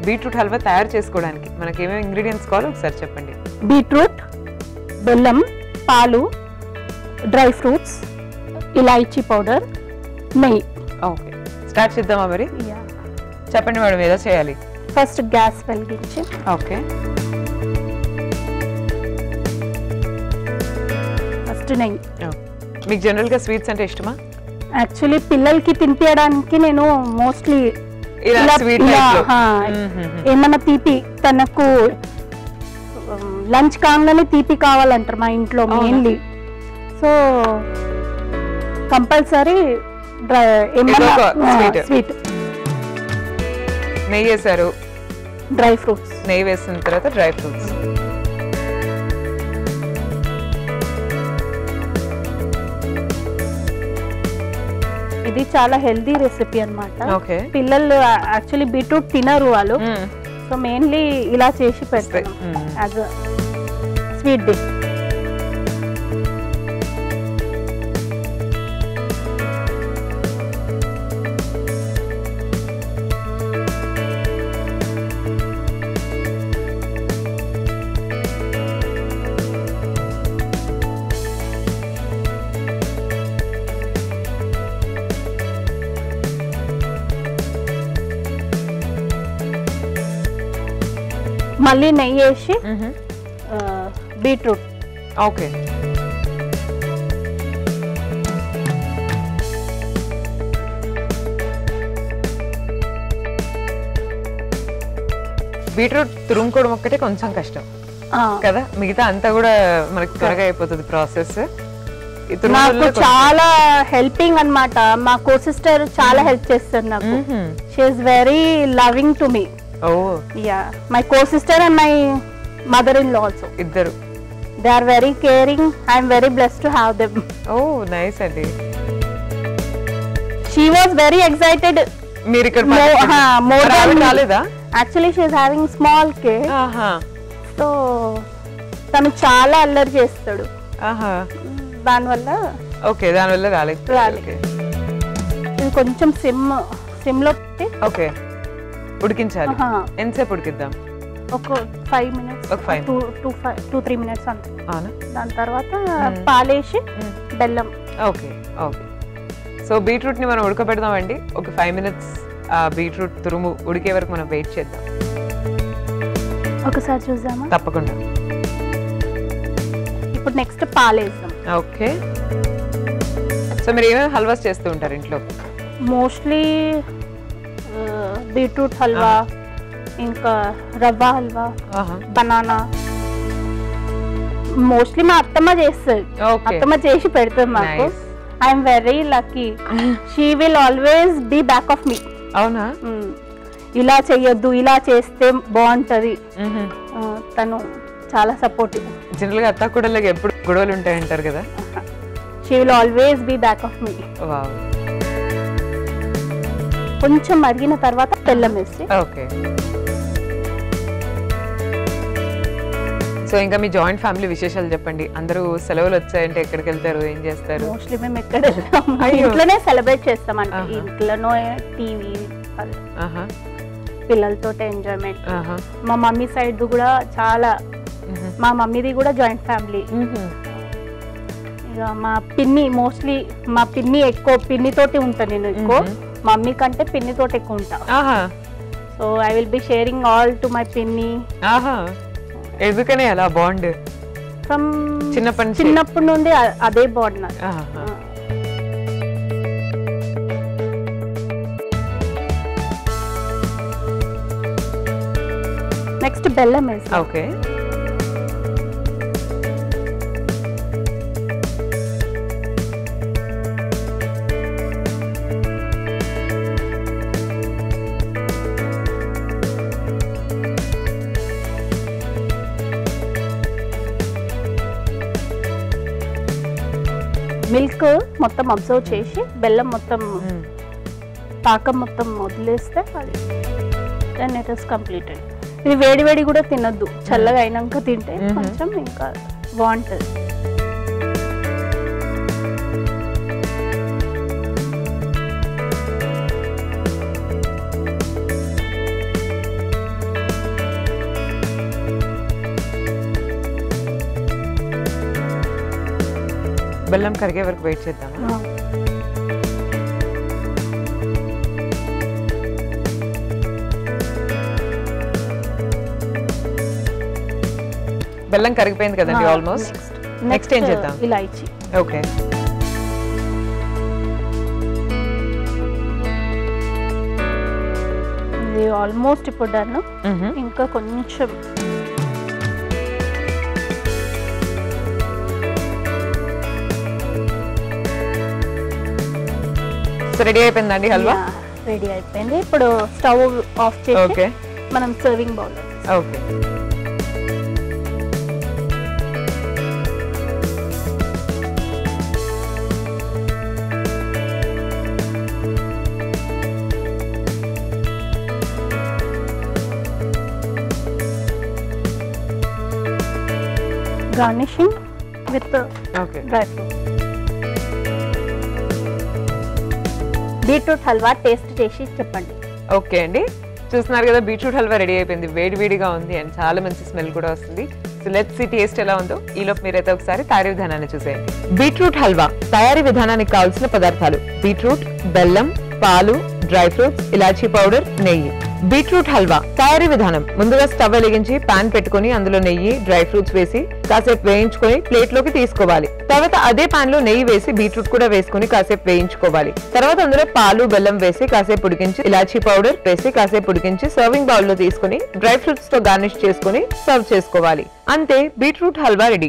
Beetroot halwa తయారు చేసుకోవడానికి మనకి ఏమేమి ఇంగ్రీడియంట్స్ కావాలో ఒకసారి చెప్పండి. బీట్రూట్, బెల్లం, పాలు, డ్రై ఫ్రూట్స్, ఇలాచీ పౌడర్, నెయ్యి. ఓకే, స్టార్ట్ చేద్దామా మరి? చెప్పండి మేడం, ఏదో చేయాలి. ఫస్ట్ గ్యాస్ వెలిగించి ఓకే, ఫస్ట్ నెయ్యి. మీకు జనరల్గా స్వీట్స్ అంటే ఇష్టమా? యాక్చువల్లీ పిల్లలకి తినిపించడానికి నేను మోస్ట్లీ ఏమన్నా తీపి, తనకు లంచ్ కాగానే తీపి కావాలంటారు మా ఇంట్లో మెయిన్లీ. So compulsory sweet. నెయ్యి వేసారు, డ్రై ఫ్రూట్స్, నెయ్యి వేసిన తర్వాత డ్రై ఫ్రూట్స్. ఇది చాలా హెల్దీ రెసిపీ అన్నమాట. ఓకే, పిల్లలు యాక్చువల్లీ బీట్రూట్ తినరు వాళ్ళు, సో మెయిన్లీ ఇలా చేసి పెడతాను యాజ్ స్వీట్ డిష్. మళ్ళీ నెయ్యి వేసి బీట్రూట్. ఓకే, బీట్రూట్ తురుముకోవడం ఒక్కటే కొంచెం కష్టం కదా, మిగతా అంతా కూడా మనకి త్వరగా అయిపోతుంది ప్రాసెస్. నాకు చాలా హెల్పింగ్ అన్నమాట. మా కో సిస్టర్ చాలా హెల్ప్ చేస్తారు నాకు. She is very loving to me. My co-sister and my mother-in-law also. Iddaru. They are very caring. I am very blessed to have them. Oh, nice adi. She was very excited. Meer ikkada more than kaleda. Actually, she is having small kid. So, tanu chaala allari chestadu. దాని వల్ల okay, దాని వల్ల రాలేదు. ఇది కొంచెం SIM లో పెట్టి okay ఉడికించాలి. ఎంతసేపు ఉడికిద్దాం? ఒక 5 minutes, 2-3 minutes అంతే. దాని తర్వాత పాలేసి బెల్లం. ఓకే ఓకే, సో బీట్రూట్ ని మనం ఉడకబెడదామండి. ఒక 5 minutes బీట్రూట్ తురుము ఉడికే వరకు మనం వెయిట్ చేద్దాం. ఒకసారి చూద్దామా? తప్పకుండా. ఇప్పుడు నెక్స్ట్ పాలేద్దాం. ఓకే, సో మీరు ఏమేమి హల్వాస్ చేస్తూ ఉంటారు ఇంట్లో? మోస్ట్లీ బీట్రూట్ హల్వా, ఇంకా రవ్వ హల్వా, బనానా. మోస్ట్లీ మా అత్తమ్మ చేస్తుంది. అత్తమ్మ చేసి పెడుతుంది మాకు. I'm very lucky. She will always be back of me. అవునా? ఇలా చెయ్యొద్దు, ఇలా చేస్తే బాగుంటది. తను చాలా సపోర్టివ్. జనరల్ గా అత్త కూడా ఎప్పుడు గొడవలు ఉంటాయంటారు కదా. She will always be back of me. Wow. కొంచెం మరిగిన తర్వాత బెల్లం వేసి. ఓకే, సో ఇంకా మీ జాయింట్ ఫ్యామిలీ విశేషాలు చెప్పండి. అందరూ సెలవులు వచ్చాయంటే ఎక్కడికి వెళ్తారు, ఏం చేస్తారు? మోస్ట్లీ మేము ఎక్కడ వెళ్తాం, ఇంట్లోనే సెలబ్రేట్ చేస్తాం. అంటే ఇంట్లోనో టీవీ, పిల్లలతో ఎంజాయ్మెంట్. మా మమ్మీ సైడ్ కూడా చాలా, మా మమ్మీది కూడా జాయింట్ ఫ్యామిలీ. ఇక మా పిన్ని, మోస్ట్లీ మా పిన్ని ఎక్కువ, పిన్నితోటి ఉంటాను నేను ఎక్కువ. మమ్మీ కంటే పిన్నితోటి ఎక్కువ ఉంటా. So I will be sharing all to my పిన్ని. ఎందుకనే అలా బాండ్? ఫ్రమ్ చిన్నప్పటి నుండి అదే బాండ్ నాకు. నెక్స్ట్ బెల్లం వేసి. ఓకే, మిల్క్ మొత్తం అబ్జర్వ్ చేసి బెల్లం మొత్తం పాకం మొత్తం వదిలేస్తే అది దెన్ ఇట్ ఇస్ కంప్లీటెడ్. ఇది వేడి వేడి కూడా తినొద్దు, చల్లగా అయినాక తింటే కొంచెం ఇంకా బాగుంటుంది. బెల్లం కరిగే వరకు వెయిట్ చేద్దామా? బెల్లం కరిగిపోయింది కదండి ఆల్మోస్ట్. నెక్స్ట్ ఏం చేద్దాం? ఇలాచి. ఓకే. ఇది ఆల్మోస్ట్ ఇప్పుడు డన్. ఇంకా కొంచెం రెడీ అయిపోయిందండి హల్వా. రెడీ అయిపోయింది. ఇప్పుడు స్టవ్ ఆఫ్ చేసి మనం serving bowl. Okay. garnishing with dry fruit. Beetroot halwa taste చేసి చెప్పండి. ఓకే అండి, చూస్తున్నారు కదా బీట్రూట్ హల్వా రెడీ అయిపోయింది. వేడివేడిగా ఉంది అండ్ చాలా మంచి స్మెల్ కూడా వస్తుంది. సో లెట్స్ సీ టేస్ట్ ఎలా ఉందో. ఈలోపు మీరైతే ఒకసారి తయారీ విధానాన్ని చూసేయండి. బీట్రూట్ హల్వా తయారీ విధానానికి కావాల్సిన పదార్థాలు: బీట్రూట్, బెల్లం, పాలు, డ్రై ఫ్రూట్స్, ఇలాచీ పౌడర్, నెయ్యి. బీట్రూట్ హల్వా తయారీ విధానం: ముందుగా స్టవ్ వెలిగించి పాన్ పెట్టుకుని అందులో నెయ్యి, డ్రై ఫ్రూట్స్ వేసి కాసేపు వేయించుకొని ప్లేట్ లోకి తీసుకోవాలి. తర్వాత అదే పాన్ లో నెయ్యి వేసి బీట్రూట్ కూడా వేసుకుని కాసేపు వేయించుకోవాలి. తర్వాత అందులో పాలు, బెల్లం వేసి కాసేపు ఉడికించి ఇలాచీ పౌడర్ వేసి కాసేపు ఉడికించి సర్వింగ్ బౌల్ లో తీసుకుని డ్రై ఫ్రూట్స్ తో గార్నిష్ చేసుకుని సర్వ్ చేసుకోవాలి. అంతే, బీట్రూట్ హల్వా రెడీ.